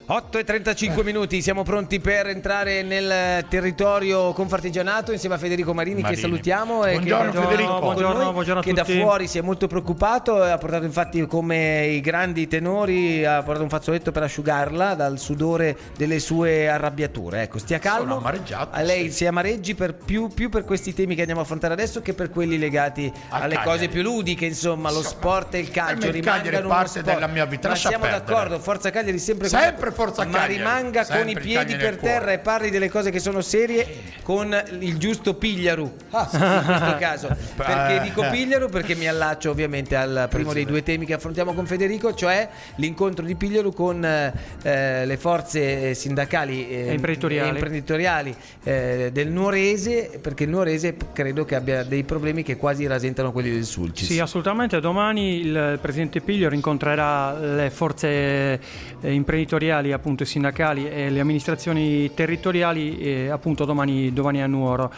8:35 minuti, siamo pronti per entrare nel territorio confartigianato insieme a Federico Marini. Che salutiamo. Buongiorno Federico. Buongiorno che da fuori si è molto preoccupato, ha portato infatti, come i grandi tenori, ha portato un fazzoletto per asciugarla dal sudore delle sue arrabbiature. Ecco, stia calmo. Sono amareggiato. A lei si amareggi più per questi temi che andiamo a affrontare adesso che per quelli legati alle cose più ludiche, insomma, lo sport e il calcio. Il Cagliari è parte della mia vita. Ma siamo d'accordo, Forza Cagliari sempre Forza ma Cagliari, rimanga con i piedi per terra e parli delle cose che sono serie con il giusto pigliaru in questo caso. Perché dico pigliaru? Perché mi allaccio ovviamente al primo dei due temi che affrontiamo con Federico, cioè l'incontro di Pigliaru con le forze sindacali e imprenditoriali del Nuorese, perché il Nuorese credo che abbia dei problemi che quasi rasentano quelli del Sulcis. Sì, assolutamente. Domani il presidente Pigliaru incontrerà le forze imprenditoriali, appunto sindacali, e le amministrazioni territoriali, appunto domani a Nuoro.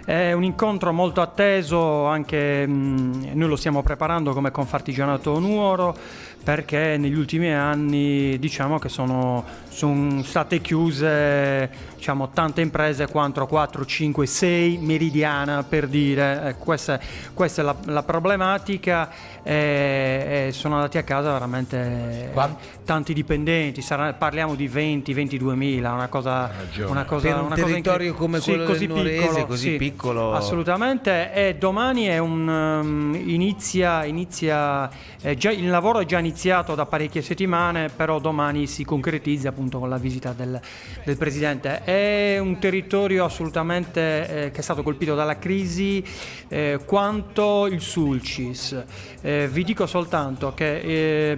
È un incontro molto atteso, anche noi lo stiamo preparando come Confartigianato Nuoro, perché negli ultimi anni diciamo che sono state chiuse, diciamo, tante imprese, 4, 5, 6 Meridiana, per dire. Questa è la problematica, e sono andati a casa veramente tanti dipendenti, parliamo di 20-22 mila, una cosa per un territorio come quello del Nuorese, così piccolo. Assolutamente. E domani è inizia già, il lavoro è già iniziato da parecchie settimane, però domani si concretizza appunto con la visita del presidente. È un territorio assolutamente che è stato colpito dalla crisi quanto il Sulcis. Vi dico soltanto che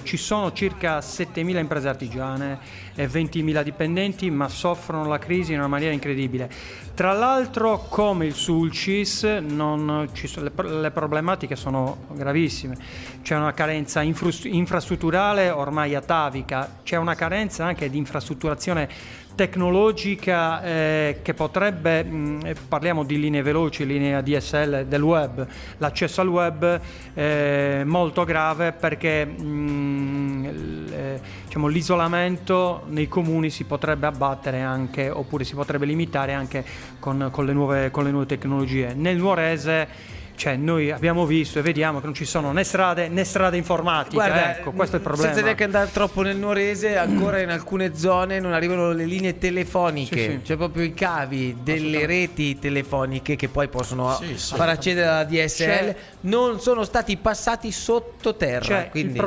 ci sono circa 7.000 imprese artigiane e 20.000 dipendenti, ma soffrono la crisi in una maniera incredibile. Tra l'altro, come il Sulcis, le problematiche sono gravissime. C'è una carenza infrastrutturale ormai atavica, c'è una carenza anche di infrastrutturazione tecnologica che potrebbe, parliamo di linee veloci, linee ADSL del web, l'accesso al web è molto grave, perché diciamo, l'isolamento nei comuni si potrebbe abbattere anche, oppure si potrebbe limitare anche con le nuove tecnologie. Nel Nuorese, cioè, noi abbiamo visto e vediamo che non ci sono né strade informatiche. Guarda, ecco, questo è il problema. Senza neanche andare troppo nel Nuorese, ancora in alcune zone non arrivano le linee telefoniche, sì. cioè proprio i cavi delle reti telefoniche che poi possono far accedere alla DSL, non sono stati passati sottoterra. Cioè, quindi, il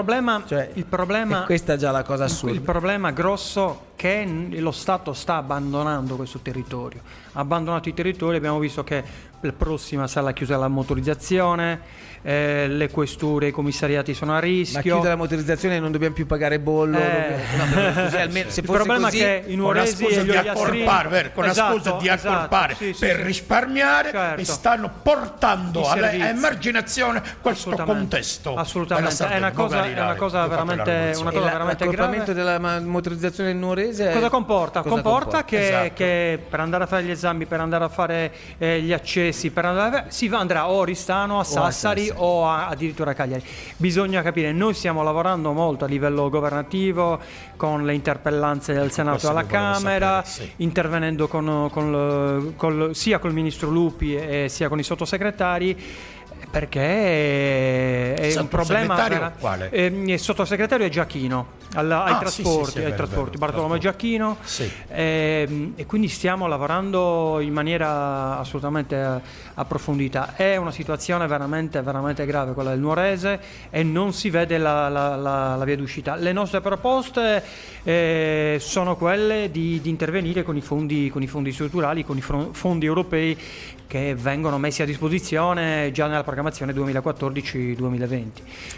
problema e questa è già la cosa assurda. Il problema grosso che lo Stato sta abbandonando questo territorio. Ha abbandonato i territori, abbiamo visto che la prossima sarà la chiusa della motorizzazione, le questure, i commissariati sono a rischio. Ma chiude la motorizzazione e non dobbiamo più pagare bollo. Il problema è che i nuoresi e gli ogliastrini, con la scusa di accorpare per risparmiare, mi stanno portando all'emarginazione questo contesto. Assolutamente, è una cosa veramente grave. L'accorpamento della motorizzazione nuorese cosa comporta? Comporta che per andare a fare gli esami, per andare a fare gli accessi, si andrà o a Oristano, a Sassari o addirittura a Cagliari. Bisogna capire, noi stiamo lavorando molto a livello governativo con le interpellanze del Senato e alla Camera, intervenendo sia col ministro Lupi e sia con i sottosegretari, perché è un problema. Quale? Il sottosegretario è Giachino ai trasporti, Bartolomeo Giachino, e quindi stiamo lavorando in maniera assolutamente approfondita. È una situazione veramente grave quella del Nuorese, e non si vede la via d'uscita. Le nostre proposte sono quelle di intervenire con i fondi strutturali, con i fondi europei che vengono messi a disposizione già nella programmazione 2014-2020.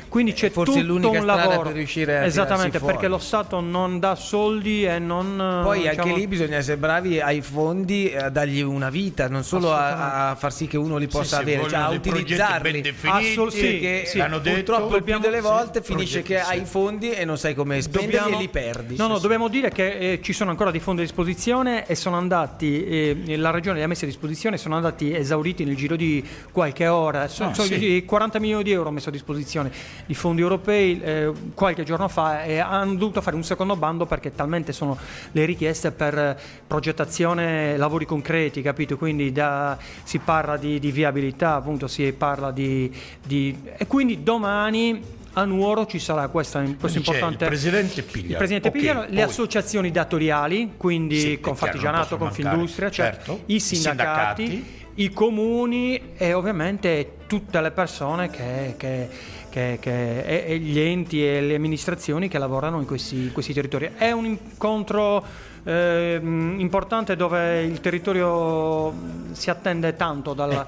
Quindi c'è forse tutto un lavoro per riuscire a esattamente, perché lo Stato non dà soldi e non. Poi anche lì bisogna essere bravi ai fondi, a dargli una vita, non solo a far sì che uno li possa avere, cioè a utilizzarli. Perché purtroppo il più delle volte finisce che hai i fondi e non sai come spenderli e li perdi. Dobbiamo dire che ci sono ancora dei fondi a disposizione, e sono andati, la Regione li ha messi a disposizione, sono andati esauriti nel giro di qualche ora. 40 milioni di euro messi a disposizione di fondi europei qualche giorno fa, e hanno dovuto fare un secondo bando perché talmente sono le richieste per progettazione, lavori concreti, capito? Quindi si parla di viabilità, appunto, si parla e quindi domani a Nuoro ci sarà questo importante il presidente Pigliaro, le associazioni datoriali, quindi Confartigianato, Confindustria, certo, i sindacati, i comuni e ovviamente tutte le persone e gli enti e le amministrazioni che lavorano in questi territori. È un incontro importante dove il territorio si attende tanto dal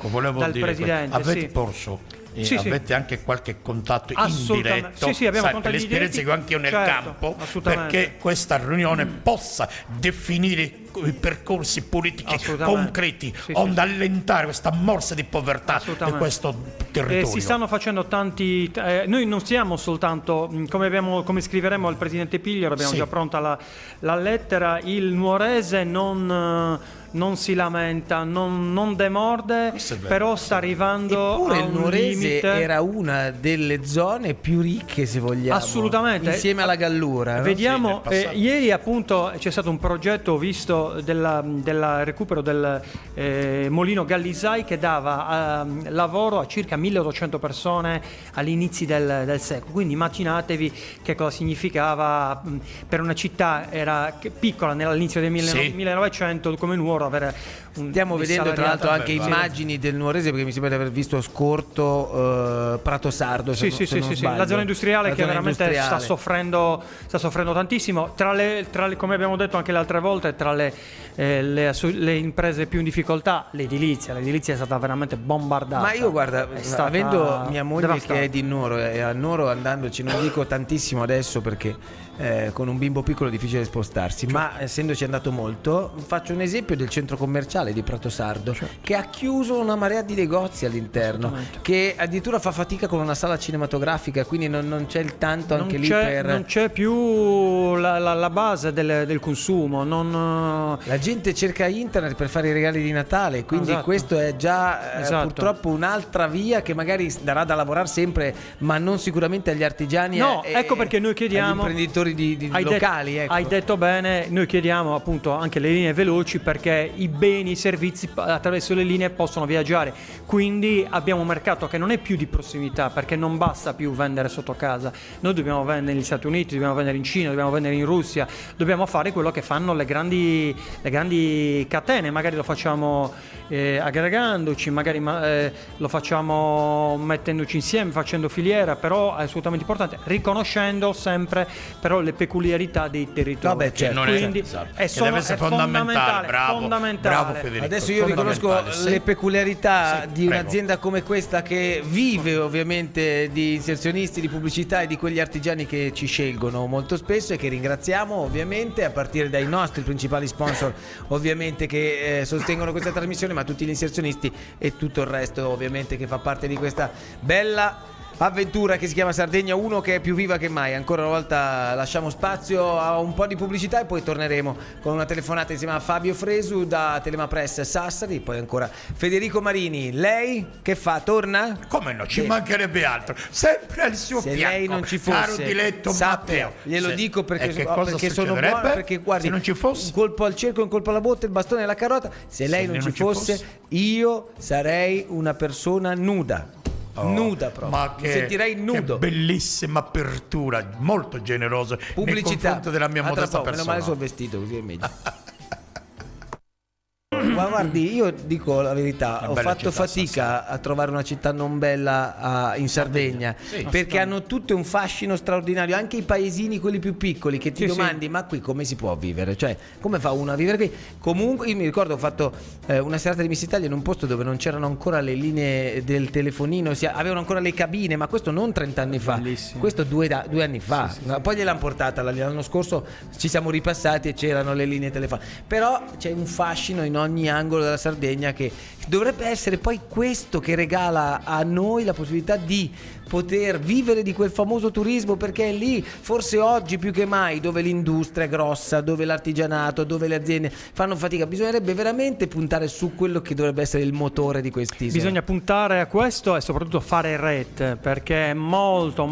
presidente. Avete porso avete anche qualche contatto indiretto, abbiamo per l'esperienza che ho anche io nel campo, perché questa riunione possa definire i percorsi politici concreti, onde allentare questa morsa di povertà di questo territorio. Si stanno facendo tanti. Noi non siamo soltanto, come scriveremo al presidente Pigliaro, abbiamo già pronta la lettera. Il nuorese non si lamenta, non demorde, però sta arrivando Eppure a un il nuorese limite. era una delle zone più ricche, se vogliamo, assolutamente, insieme alla Gallura. Vediamo, ieri appunto c'è stato un progetto visto del recupero del Molino Gallisai che dava lavoro a circa 1800 persone all'inizio del secolo, quindi immaginatevi che cosa significava per una città era piccola all'inizio del 1900 come Nuoro avere stiamo vedendo tra l'altro anche immagini del nuorese, perché mi sembra di aver visto Scorto, Prato Sardo, la zona industriale che veramente sta soffrendo tantissimo, tra le come abbiamo detto anche le altre volte, tra le imprese più in difficoltà l'edilizia è stata veramente bombardata. Ma io guarda, avendo mia moglie che è di Nuoro, e a Nuoro andandoci non dico tantissimo adesso perché con un bimbo piccolo è difficile spostarsi, ma essendoci andato molto, faccio un esempio del centro commerciale di Prato Sardo, che ha chiuso una marea di negozi all'interno, che addirittura fa fatica con una sala cinematografica, quindi non c'è il tanto non c'è più la base del consumo, la gente cerca internet per fare i regali di Natale, quindi questo è già purtroppo un'altra via che magari darà da lavorare sempre, ma non sicuramente agli artigiani ecco perché noi chiediamo agli imprenditori locali. Hai detto bene, noi chiediamo appunto anche le linee veloci, perché i beni, i servizi attraverso le linee possono viaggiare, quindi abbiamo un mercato che non è più di prossimità, perché non basta più vendere sotto casa, noi dobbiamo vendere negli Stati Uniti, dobbiamo vendere in Cina, dobbiamo vendere in Russia, dobbiamo fare quello che fanno le grandi catene, magari lo facciamo aggregandoci, magari lo facciamo mettendoci insieme, facendo filiera, però è assolutamente importante, riconoscendo sempre però le peculiarità dei territori. Quindi è fondamentale. Bravo Federico. Adesso io riconosco le peculiarità di un'azienda come questa, che vive ovviamente di inserzionisti, di pubblicità e di quegli artigiani che ci scelgono molto spesso e che ringraziamo ovviamente, a partire dai nostri principali sponsor ovviamente che sostengono questa trasmissione, ma tutti gli inserzionisti e tutto il resto ovviamente che fa parte di questa bella avventura che si chiama Sardegna 1, che è più viva che mai. Ancora una volta lasciamo spazio a un po' di pubblicità e poi torneremo con una telefonata insieme a Fabio Fresu da Telema Press Sassari, poi ancora Federico Marini. Lei che fa? Torna? Come no, ci mancherebbe altro, sempre al suo fianco. Se lei non ci fosse, caro diletto Matteo, glielo dico perché sono buono, perché guardi, se non ci fosse un colpo al cerchio, un colpo alla botte, il bastone alla carota. Se lei non ci fosse, io sarei una persona nuda. Nuda proprio, ma mi sentirei nudo. Che bellissima apertura, molto generosa nei confronti della mia modesta persona. Meno male sul vestito, così è meglio. Ma guardi, io dico la verità, ho fatto fatica a trovare una città non bella in Sardegna, perché hanno tutte un fascino straordinario, anche i paesini, quelli più piccoli, che ti domandi ma qui come si può vivere, cioè come fa uno a vivere qui? Comunque io mi ricordo, ho fatto una serata di Miss Italia in un posto dove non c'erano ancora le linee del telefonino, avevano ancora le cabine, ma questo non 30 anni fa, questo 2 anni fa, poi gliel'hanno portata l'anno scorso, ci siamo ripassati e c'erano le linee telefoniche, però c'è un fascino in ogni ogni angolo della Sardegna, che dovrebbe essere poi questo che regala a noi la possibilità di poter vivere di quel famoso turismo, perché è lì forse oggi più che mai dove l'industria è grossa, dove l'artigianato, dove le aziende fanno fatica. Bisognerebbe veramente puntare su quello che dovrebbe essere il motore di quest'isola. Bisogna puntare a questo e soprattutto fare rete, perché è molto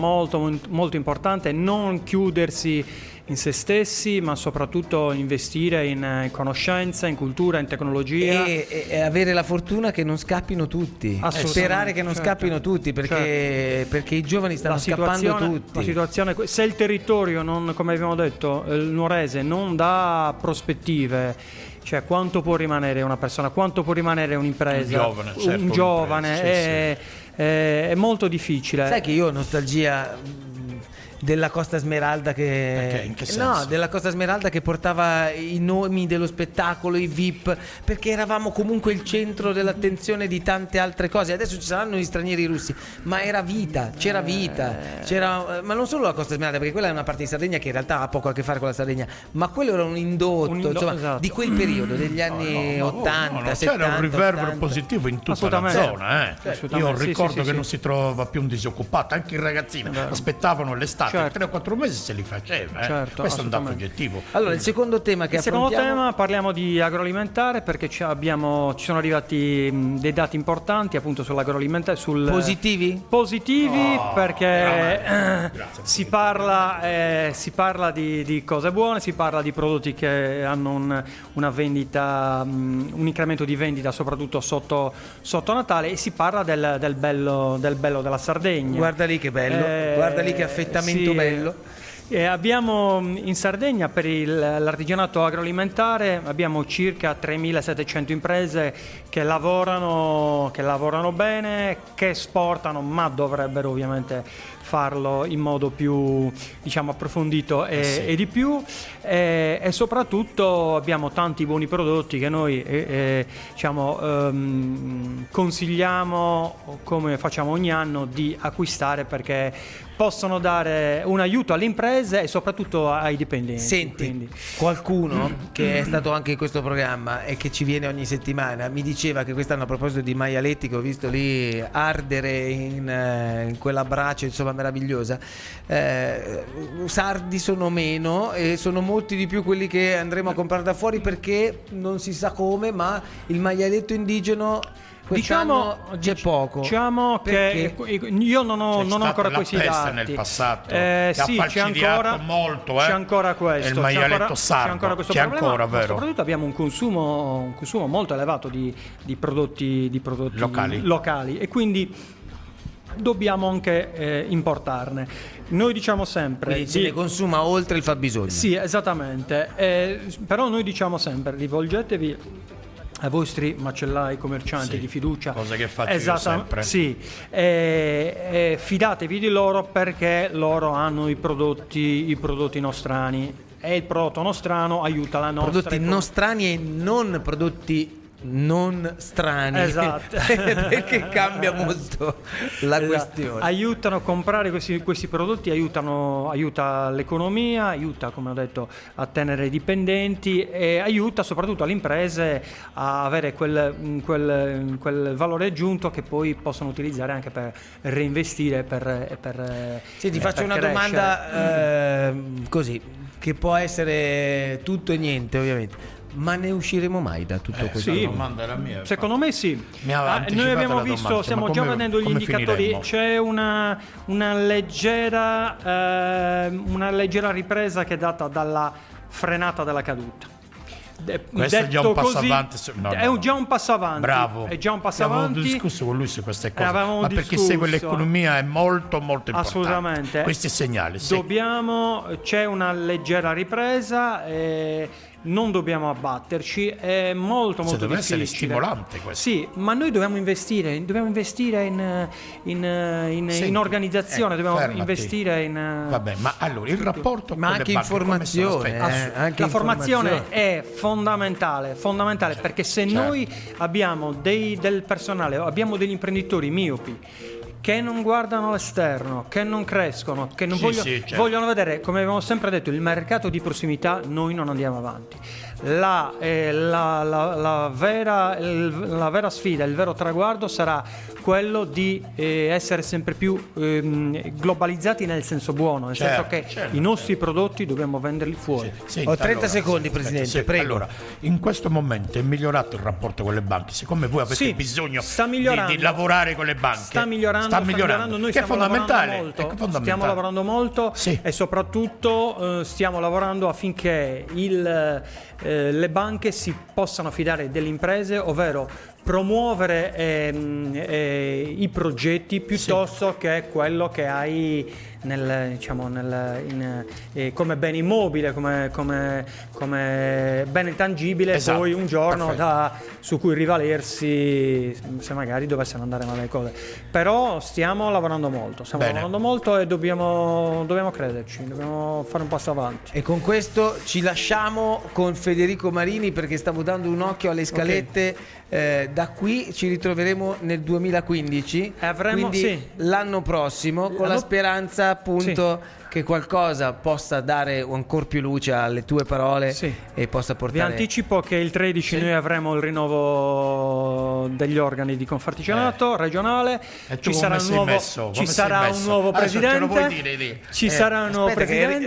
importante non chiudersi in se stessi, ma soprattutto investire in conoscenza, in cultura, in tecnologia e avere la fortuna che non scappino tutti, sperare che non scappino tutti, perché i giovani stanno scappando tutti. La situazione, se il territorio non, come abbiamo detto, il nuorese non dà prospettive, cioè quanto può rimanere una persona, quanto può rimanere un'impresa, un giovane, è molto difficile. Sai che io ho nostalgia della Costa Smeralda in che senso? No, della Costa Smeralda che portava i nomi dello spettacolo, i VIP, perché eravamo comunque il centro dell'attenzione di tante altre cose. Adesso ci saranno gli stranieri russi, ma era vita, c'era ma non solo la Costa Smeralda, perché quella è una parte di Sardegna che in realtà ha poco a che fare con la Sardegna, ma quello era un indotto insomma, esatto, di quel periodo degli anni 80, 70. C'era un riverbero positivo in tutta la zona. Io ricordo che non si trovava più un disoccupato, anche i ragazzini aspettano l'estate. 3 o 4 mesi se li faceva. Questo è un dato oggettivo. Allora, il secondo tema che affrontiamo. Il secondo tema, parliamo di agroalimentare, perché ci sono arrivati dei dati importanti appunto sull'agroalimentare. Positivi, perché si parla di cose buone, si parla di prodotti che hanno una vendita, un incremento di vendita soprattutto sotto Natale, e si parla del bello della Sardegna. Guarda lì che bello, guarda lì che affettamento bello. Abbiamo in Sardegna per l'artigianato agroalimentare abbiamo circa 3.700 imprese che lavorano bene, che esportano, ma dovrebbero ovviamente farlo in modo più approfondito e di più, e soprattutto abbiamo tanti buoni prodotti che noi consigliamo, come facciamo ogni anno, di acquistare, perché possono dare un aiuto alle imprese e soprattutto ai dipendenti. Senti, qualcuno che è stato anche in questo programma e che ci viene ogni settimana mi diceva che quest'anno, a proposito di maialetti che ho visto lì ardere in quella brace insomma meravigliosa, sardi sono meno e sono molti di più quelli che andremo a comprare da fuori, perché non si sa come, ma il maialetto indigeno c'è poco. Diciamo che io non ho ancora questi dati. Nel passato c'è ancora questo. Il maialetto sardo c'è ancora, vero? Soprattutto abbiamo un consumo molto elevato di prodotti locali, e quindi dobbiamo anche importarne. Noi diciamo sempre, quindi se ne consuma oltre il fabbisogno. Sì, esattamente. Però noi diciamo sempre, rivolgetevi ai vostri macellai, commercianti di fiducia, cosa che faccio io sempre. Fidatevi di loro, perché loro hanno i prodotti nostrani, e il prodotto nostrano aiuta la nostra prodotti nostrani e non prodotti non strani, esatto. Perché cambia molto la questione. Aiutano a comprare questi prodotti, aiuta l'economia, aiuta, come ho detto, a tenere i dipendenti, e aiuta soprattutto le imprese a avere quel valore aggiunto che poi possono utilizzare anche per reinvestire, Sì, ti faccio una domanda così, che può essere tutto e niente ovviamente. Ma ne usciremo mai da tutto questo? Sì, la domanda era mia. Secondo me sì. Noi abbiamo visto, stiamo già vedendo gli indicatori. Finiremo? C'è una leggera ripresa che è data dalla frenata della caduta. Questo è già un passo avanti. Già un passo avanti. Bravo. È già un passo avanti. Avevamo discusso con lui su queste cose. Ma perché segue l'economia è molto molto importante. Assolutamente. Questi segnali. Sì. C'è una leggera ripresa. Non dobbiamo abbatterci, è molto deve difficile. Essere stimolante questo. Sì, ma noi dobbiamo investire in organizzazione, dobbiamo investire in... Vabbè, ma allora il rapporto ma con anche le banche, informazione, la formazione è fondamentale, perché se noi abbiamo del personale, abbiamo degli imprenditori miopi che non guardano all'esterno, che non crescono, che non certo. vogliono vedere, come abbiamo sempre detto, il mercato di prossimità, noi non andiamo avanti. La vera sfida, il vero traguardo sarà quello di essere sempre più globalizzati nel senso buono, nel senso che i nostri prodotti dobbiamo venderli fuori. Ho 30 secondi, Presidente, prego. Allora, in questo momento è migliorato il rapporto con le banche, siccome voi avete bisogno di lavorare con le banche. Sta migliorando. Noi che stiamo lavorando molto e soprattutto stiamo lavorando affinché le banche si possano fidare delle imprese, ovvero promuovere i progetti piuttosto che quello che hai come bene immobile, come bene tangibile, poi un giorno su cui rivalersi se magari dovessero andare male le cose. Però stiamo lavorando molto e dobbiamo crederci, dobbiamo fare un passo avanti. E con questo ci lasciamo con Federico Marini, perché stavo dando un occhio alle scalette. Da qui ci ritroveremo nel 2015, quindi l'anno prossimo, con la speranza appunto che qualcosa possa dare ancora più luce alle tue parole e possa portare. Vi anticipo che il 13 noi avremo il rinnovo degli organi di Confartigianato regionale, ci sarà un nuovo presidente, ci sarà un nuovo presidente.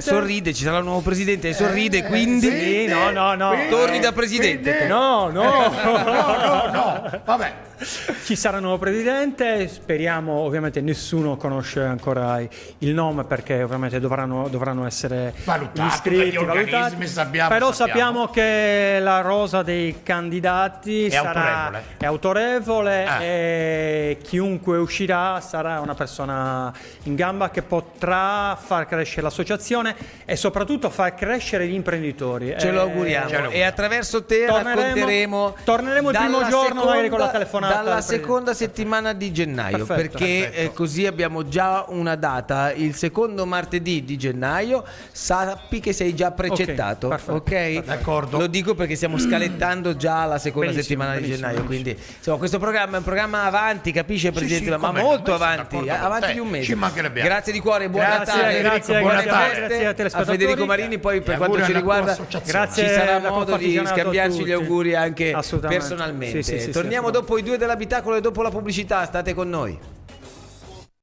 Sorride, ci sarà un nuovo presidente e sorride, quindi no. Torni da presidente. No, vabbè. Ci sarà un nuovo presidente, speriamo, ovviamente nessuno conosce ancora il nome perché ovviamente dovranno essere iscritti, valutati, però sappiamo che la rosa dei candidati è autorevole e chiunque uscirà sarà una persona in gamba che potrà far crescere l'associazione e soprattutto far crescere gli imprenditori. Ce lo auguriamo. E attraverso te racconteremo. Torneremo il primo giorno magari con la telefonata. Dalla seconda settimana di gennaio, perché così abbiamo già una data, il secondo martedì di gennaio. Sappi che sei già precettato, ok? D'accordo. Lo dico perché stiamo scalettando già la seconda settimana di gennaio, quindi insomma questo programma è un programma avanti, capisce Presidente, ma molto avanti di un mese. Ci mancherebbe. Grazie di cuore, buona Natale, grazie a Federico Marini. Poi per quanto ci riguarda ci sarà modo di scambiarci gli auguri anche personalmente. Torniamo dopo i due dell'abitacolo e dopo la pubblicità, state con noi.